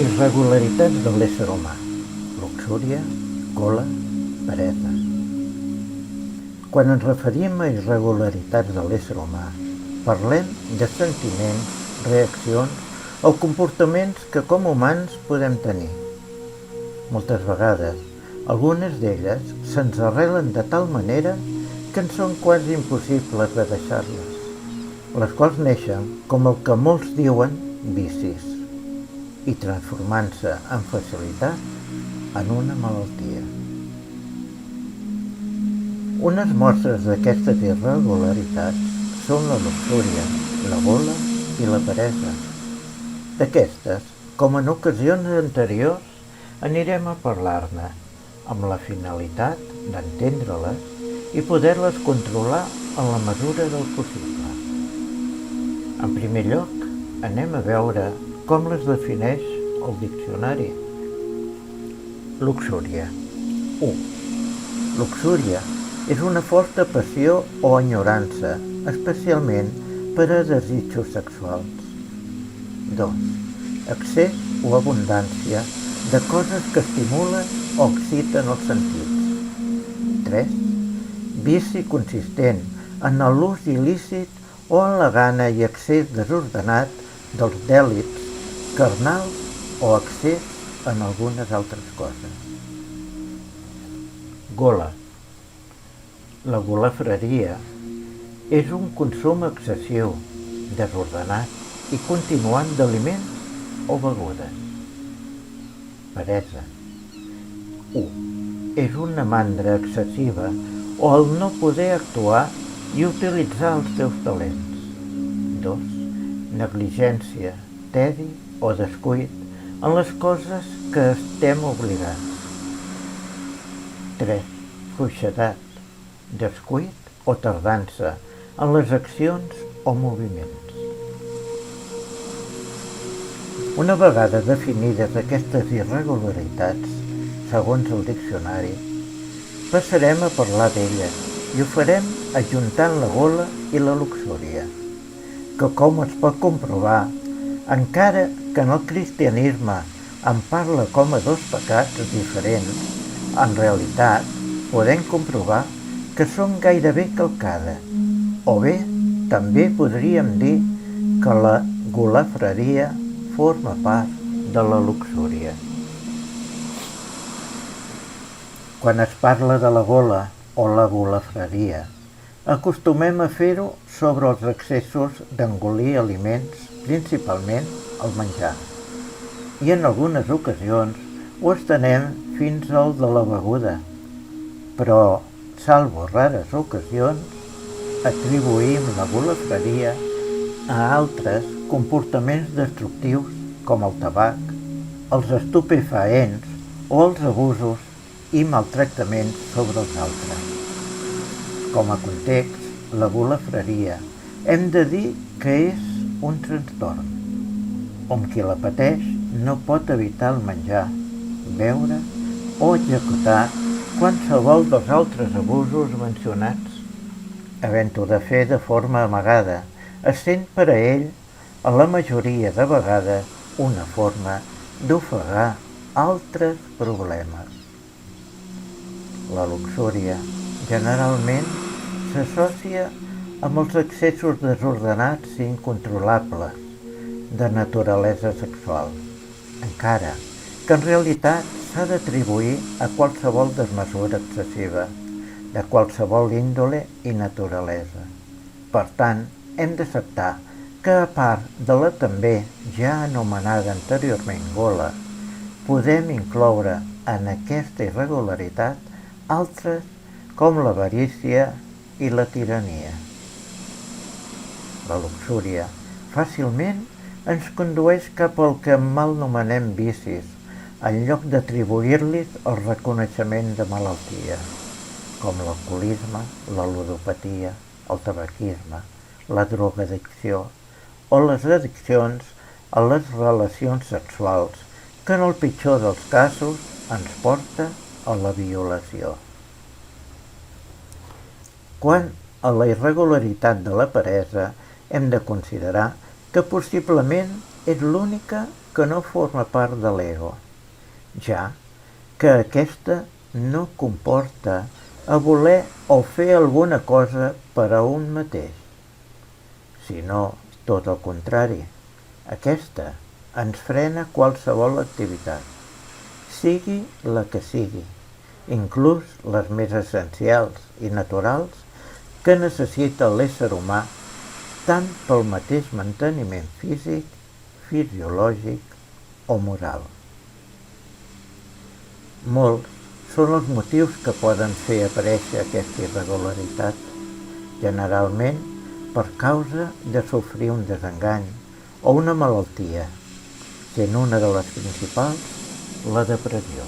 Irregularitats de l'ésser humà: luxúria, gola, peresa. Quan ens referim a irregularitats de l'ésser humà, parlem de sentiments, reaccions o comportaments que com a humans podem tenir. Moltes vegades, algunes d'elles se'ns arrelen de tal manera que ens són quasi impossibles de deixar-les, les quals neixen com el que molts diuen vicis i transformant-se amb facilitat en una malaltia. Unes mostres d'aquestes irregularitats són la luxúria, la gola i la peresa. D'aquestes, com en ocasions anteriors, anirem a parlar-ne amb la finalitat d'entendre-les i poder-les controlar en la mesura del possible. En primer lloc, anem a veure com les defineix el diccionari. Luxúria. 1. Luxúria és una forta passió o enyorança, especialment per a desitjos sexuals. 2. Excés o abundància de coses que estimulen o exciten els sentits. 3. Vici consistent en l'ús il·lícit o en la gana i excés desordenat dels dèlits carnals o excés en algunes altres coses. Gola. La golafreria és un consum excessiu, desordenat i continuant d'aliments o begudes. Peresa. 1. És una mandra excessiva o el no poder actuar i utilitzar els teus talents. 2. Negligència, tedi o descuit en les coses que estem obligats. 3. Fluixedat, descuit o tardança en les accions o moviments. Una vegada definides aquestes irregularitats, segons el diccionari, passarem a parlar d'elles i ho farem ajuntant la gola i la luxúria, que com es pot comprovar, encara que en el cristianisme en parla com a dos pecats diferents, en realitat podem comprovar que són gairebé calcades, o bé també podríem dir que la golafreria forma part de la luxúria. Quan es parla de la gola o la golafreria, acostumem a fer-ho sobre els excessos d'engolir aliments, principalment el menjar, i en algunes ocasions ho estenem fins al de la beguda, però, salvo rares ocasions, atribuïm la golafreria a altres comportaments destructius com el tabac, els estupefaents o els abusos i maltractaments sobre els altres. Com a context, la golafreria hem de dir que és un trastorn, on qui la pateix no pot evitar el menjar, beure o executar qualsevol dels altres abusos mencionats, havent-ho de fer de forma amagada, essent per a ell, a la majoria de vegades, una forma d'ofegar altres problemes. La luxúria generalment s'associa amb els excessos desordenats i incontrolables de naturalesa sexual, encara que en realitat s'ha d'atribuir a qualsevol desmesura excessiva, de qualsevol índole i naturalesa. Per tant, hem d'acceptar que a part de la també ja anomenada anteriorment gola, podem incloure en aquesta irregularitat altres com l'avarícia i la tirania. La luxúria fàcilment ens condueix cap al que mal nomenem vicis, en lloc d'atribuir-los el reconeixement de malaltia, com l'alcoholisme, la ludopatia, el tabaquisme, la drogadicció o les addiccions a les relacions sexuals, que en el pitjor dels casos ens porta a la violació. Quant a la irregularitat de la peresa, hem de considerar que possiblement és l'única que no forma part de l'ego, ja que aquesta no comporta a voler o fer alguna cosa per a un mateix, sinó tot el contrari. Aquesta ens frena qualsevol activitat, sigui la que sigui, inclús les més essencials i naturals que necessita l'ésser humà tant pel mateix manteniment físic, fisiològic o moral. Molts són els motius que poden fer aparèixer aquesta irregularitat, generalment per causa de sofrir un desengany o una malaltia, sent una de les principals la depressió.